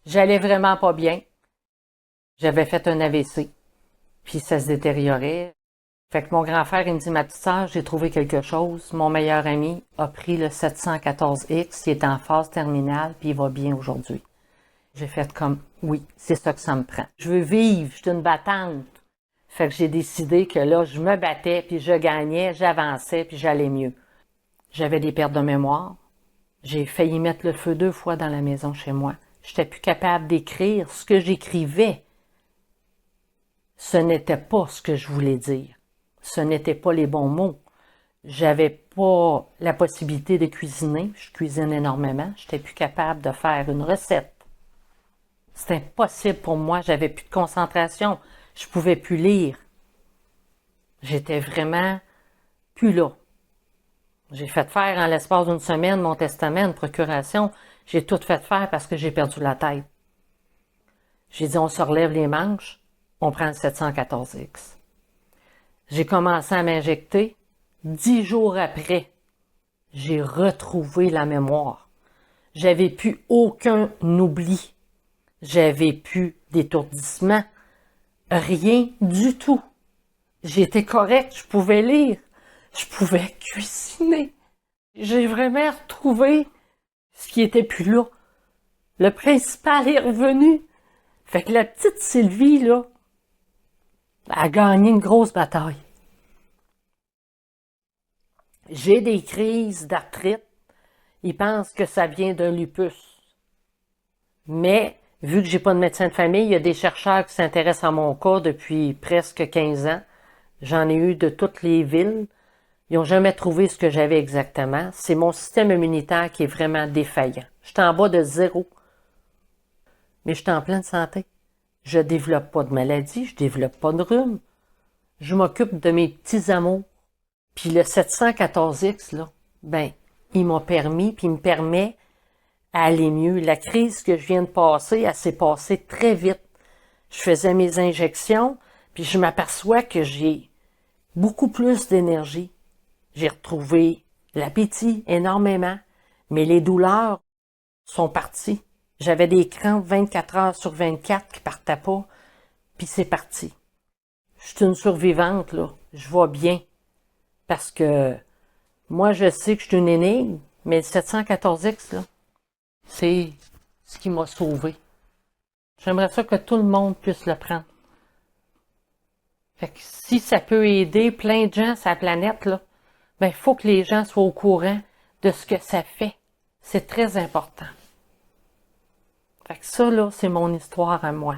J'allais vraiment pas bien. J'avais fait un AVC, puis ça se détériorait. Fait que mon grand frère, il me dit, ma petite sœur, j'ai trouvé quelque chose. Mon meilleur ami a pris le 714X, qui est en phase terminale, puis il va bien aujourd'hui. J'ai fait comme, oui, c'est ça que ça me prend. Je veux vivre, je suis une battante. Fait que j'ai décidé que là, je me battais, puis je gagnais, j'avançais, puis j'allais mieux. J'avais des pertes de mémoire. J'ai failli mettre le feu 2 fois dans la maison chez moi. J'étais plus capable d'écrire ce que j'écrivais. Ce n'était pas ce que je voulais dire. Ce n'étaient pas les bons mots. J'avais pas la possibilité de cuisiner. Je cuisine énormément. J'étais plus capable de faire une recette. C'était impossible pour moi. J'avais plus de concentration. Je pouvais plus lire. J'étais vraiment plus là. J'ai fait faire en l'espace d'une semaine mon testament, une procuration. J'ai tout fait faire parce que j'ai perdu la tête. J'ai dit, on se relève les manches, on prend le 714X. J'ai commencé à m'injecter. 10 jours après, j'ai retrouvé la mémoire. J'avais plus aucun oubli. J'avais plus d'étourdissement. Rien du tout. J'étais correcte, je pouvais lire. Je pouvais cuisiner. J'ai vraiment retrouvé ce qui était plus là. Le principal est revenu. Fait que la petite Sylvie, là, a gagné une grosse bataille. J'ai des crises d'arthrite. Ils pensent que ça vient d'un lupus. Mais, vu que j'ai pas de médecin de famille, il y a des chercheurs qui s'intéressent à mon cas depuis presque 15 ans. J'en ai eu de toutes les villes. Ils n'ont jamais trouvé ce que j'avais exactement. C'est mon système immunitaire qui est vraiment défaillant. Je suis en bas de 0. Mais je suis en pleine santé. Je développe pas de maladie, je développe pas de rhume. Je m'occupe de mes petits amours. Puis le 714X, là, ben, il m'a permis, puis il me permet à aller mieux. La crise que je viens de passer, elle s'est passée très vite. Je faisais mes injections, puis je m'aperçois que j'ai beaucoup plus d'énergie. J'ai retrouvé l'appétit énormément, mais les douleurs sont parties. J'avais des crampes 24 heures sur 24 qui partaient pas, puis c'est parti. Je suis une survivante, là. Je vais bien. Parce que moi, je sais que je suis une énigme, mais le 714X, là, c'est ce qui m'a sauvé. J'aimerais ça que tout le monde puisse le prendre. Fait que si ça peut aider plein de gens sur la planète, là, ben, il faut que les gens soient au courant de ce que ça fait. C'est très important. Fait que ça, là, c'est mon histoire à moi.